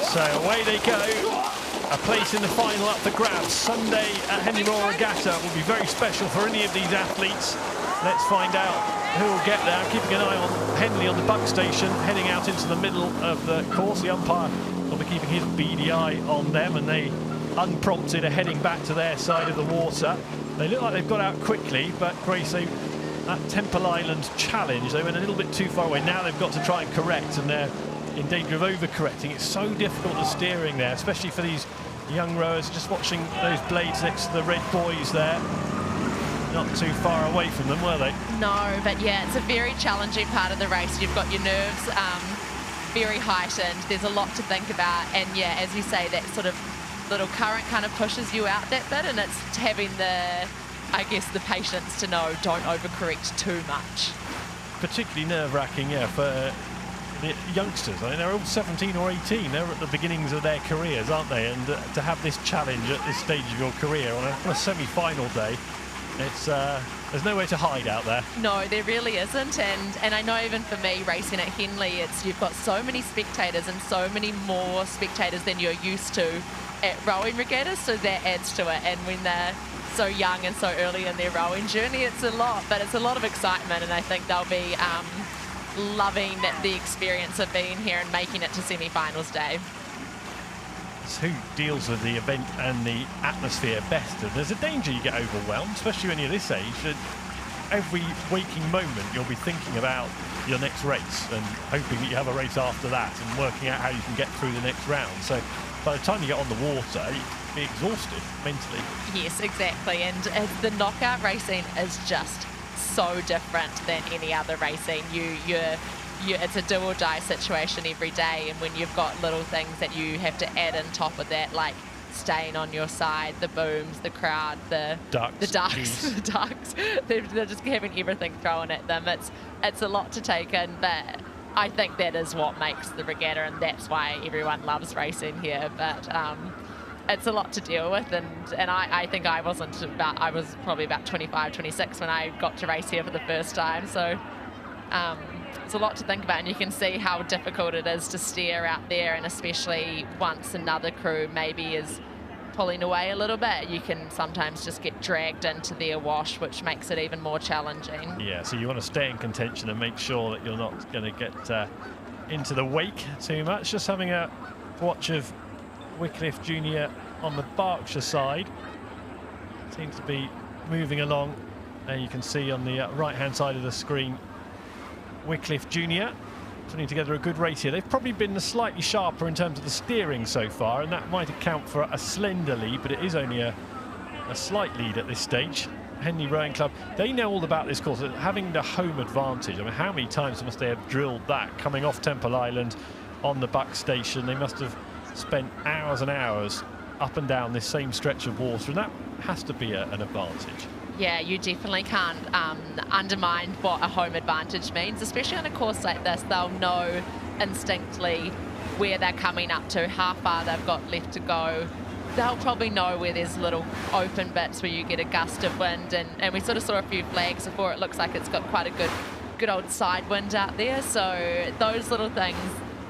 So away they go. A place in the final up for grabs. Sunday at Henley Royal Regatta will be very special for any of these athletes. Let's find out who will get there. I'm keeping an eye on Henley on the buck station, heading out into the middle of the course. The umpire will be keeping his beady eye on them, and they, unprompted, are heading back to their side of the water. They look like they've got out quickly, but Grace, that Temple Island challenge, they went a little bit too far away. Now they've got to try and correct, and they're in danger of overcorrecting. It's so difficult the steering there, especially for these young rowers. Just watching those blades next to the red buoys there. Not too far away from them, were they? No, but yeah, it's a very challenging part of the race. You've got your nerves very heightened. There's a lot to think about, and yeah, as you say, that sort of little current kind of pushes you out that bit, and it's having the, I guess, the patience to know don't overcorrect too much. Particularly nerve-wracking, yeah, for the youngsters. I mean, they're all 17 or 18. They're at the beginnings of their careers, aren't they? And to have this challenge at this stage of your career on a semi-final day, it's there's nowhere to hide out there. No, there really isn't. And I know even for me, racing at Henley, you've got so many spectators, and so many more spectators than you're used to at rowing regattas, so that adds to it. And when they're so young and so early in their rowing journey, it's a lot, but it's a lot of excitement, and I think they'll be loving the experience of being here and making it to semi-finals day. It's who deals with the event and the atmosphere best, and there's a danger you get overwhelmed, especially when you're this age. Every waking moment you'll be thinking about your next race and hoping that you have a race after that and working out how you can get through the next round. So by the time you get on the water, you'll be exhausted mentally. Yes, exactly, and the knockout racing is just so different than any other racing. It's a do or die situation every day, and when you've got little things that you have to add on top of that, like staying on your side, the booms, the crowd, the ducks, they're just having everything thrown at them. It's a lot to take in, but I think that is what makes the regatta, and that's why everyone loves racing here. But it's a lot to deal with, and I think I was probably about 25, 26 when I got to race here for the first time. So it's a lot to think about, and you can see how difficult it is to steer out there, and especially once another crew maybe is pulling away a little bit, you can sometimes just get dragged into their wash, which makes it even more challenging. Yeah, so you want to stay in contention and make sure that you're not going to get into the wake too much. Just having a watch of Wycliffe Junior on the Berkshire side. Seems to be moving along. And you can see on the right-hand side of the screen, Wycliffe Junior putting together a good race here. They've probably been slightly sharper in terms of the steering so far, and that might account for a slender lead, but it is only a slight lead at this stage. Henley Rowing Club, they know all about this course, having the home advantage. I mean, how many times must they have drilled that coming off Temple Island on the buck station? They must have spent hours and hours up and down this same stretch of water, and that has to be an advantage. Yeah, you definitely can't undermine what a home advantage means, especially on a course like this. They'll know instinctively where they're coming up to, how far they've got left to go. They'll probably know where there's little open bits where you get a gust of wind, and we sort of saw a few flags before. It looks like it's got quite a good old side wind out there, so those little things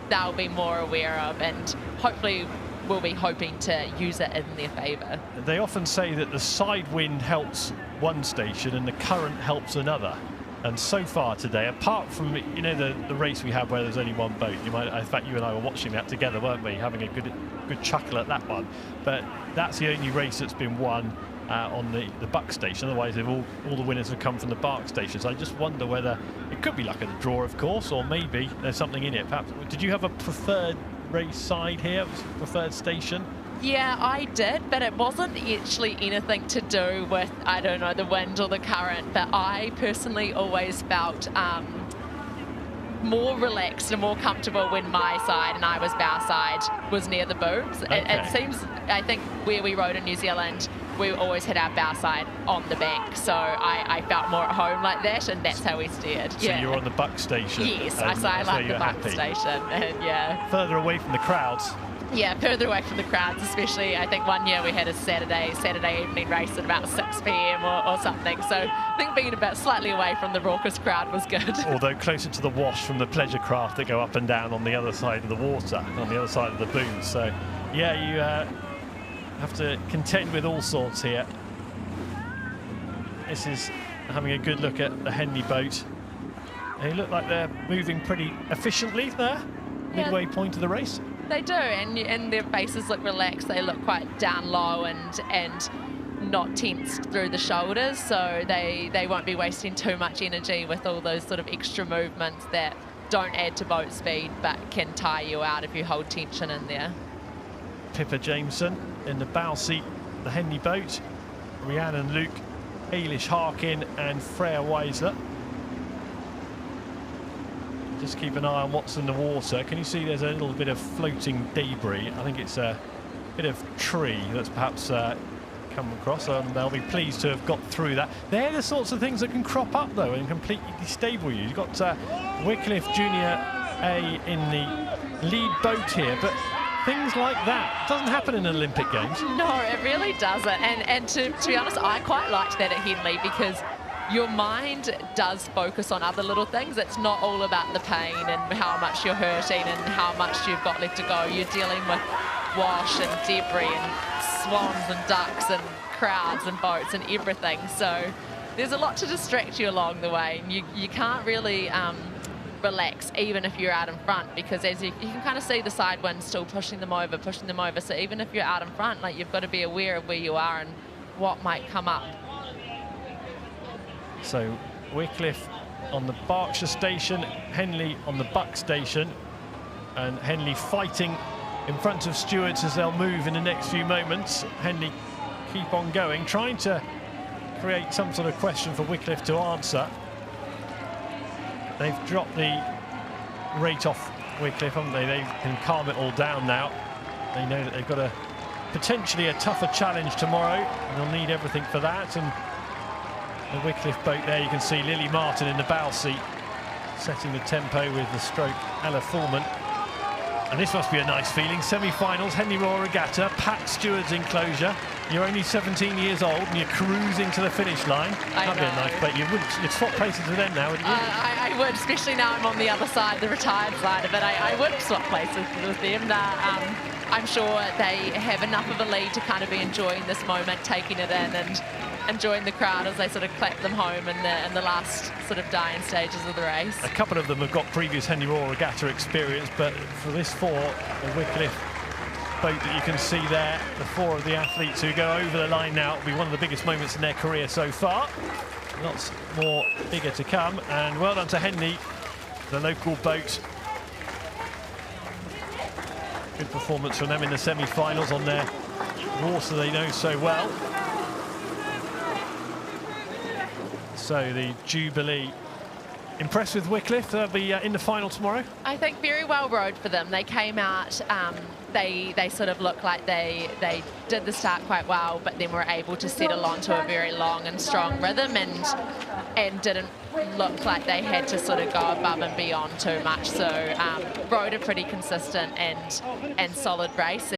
they'll be more aware of, and hopefully will be hoping to use it in their favour. They often say that the side wind helps one station and the current helps another. And so far today, apart from the race we had where there's only one boat, in fact you and I were watching that together, weren't we, having a good chuckle at that one. But that's the only race that's been won on the buck station. Otherwise, all the winners have come from the bark station. So I just wonder whether it could be like a draw, of course, or maybe there's something in it. Perhaps, did you have a preferred race side here, preferred station? Yeah, I did, but it wasn't actually anything to do with, I don't know, the wind or the current, but I personally always felt more relaxed and more comfortable when my side, and I was bow side, was near the booms. Okay. It seems, I think where we rode in New Zealand, we always had our bow side on the bank, so I felt more at home like that, and that's how we steered. So you're on the buck station? Yes, I like the buck station, and yeah. Further away from the crowds, Yeah, further away from the crowds, especially. I think one year we had a Saturday evening race at about 6 p.m. or something. So I think being about slightly away from the raucous crowd was good. Although closer to the wash from the pleasure craft that go up and down on the other side of the water, on the other side of the boom. So yeah, you have to contend with all sorts here. This is having a good look at the Henley boat. They look like they're moving pretty efficiently there, midway point of the race. They do, and their faces look relaxed. They look quite down low and not tensed through the shoulders, so they won't be wasting too much energy with all those sort of extra movements that don't add to boat speed but can tire you out if you hold tension in there. Pippa Jameson in the bow seat, the Henley boat. Rhiannon Luke, Ailish Harkin and Freya Weisler. Just keep an eye on what's in the water. Can you see there's a little bit of floating debris? I think it's a bit of tree that's perhaps come across. They'll be pleased to have got through that. They're the sorts of things that can crop up though and completely destable you. You've got Wycliffe Junior A in the lead boat here, but things like that doesn't happen in Olympic Games. No, it really doesn't. And to be honest, I quite liked that at Henley because your mind does focus on other little things. It's not all about the pain and how much you're hurting and how much you've got left to go. You're dealing with wash and debris and swans and ducks and crowds and boats and everything. So there's a lot to distract you along the way. And you can't really relax even if you're out in front, because as you can kind of see the side wind still pushing them over. So even if you're out in front, like, you've got to be aware of where you are and what might come up. So Wycliffe on the Berkshire station, Henley on the Buck station, and Henley fighting in front of stewards as they'll move in the next few moments. Henley keep on going, trying to create some sort of question for Wycliffe to answer. They've dropped the rate off Wycliffe, haven't they? They can calm it all down now. They know that they've got potentially a tougher challenge tomorrow, and they'll need everything for that. And the Wycliffe boat there, you can see Lily Martin in the bow seat, setting the tempo with the stroke Ella Fullman. And this must be a nice feeling. Semi-finals, Henley Royal Regatta, packed stewards enclosure. You're only 17 years old and you're cruising to the finish line. That'd be a nice boat. You'd swap places with them now, wouldn't you? I would, especially now I'm on the other side, the retired side of it. I would swap places with them. I'm sure they have enough of a lead to kind of be enjoying this moment, taking it in and enjoying the crowd as they sort of clap them home in the last sort of dying stages of the race. A couple of them have got previous Henley Royal Regatta experience, but for this four, the Wycliffe boat that you can see there, the four of the athletes who go over the line now, will be one of the biggest moments in their career so far. Lots more bigger to come, and well done to Henley, the local boat. Good performance from them in the semi-finals on their water they know so well. So the Jubilee. Impressed with Wycliffe? They'll be in the final tomorrow? I think very well rowed for them. They came out, they sort of looked like they did the start quite well, but then were able to settle onto a very long and strong rhythm and didn't look like they had to sort of go above and beyond too much. So rowed a pretty consistent and solid race,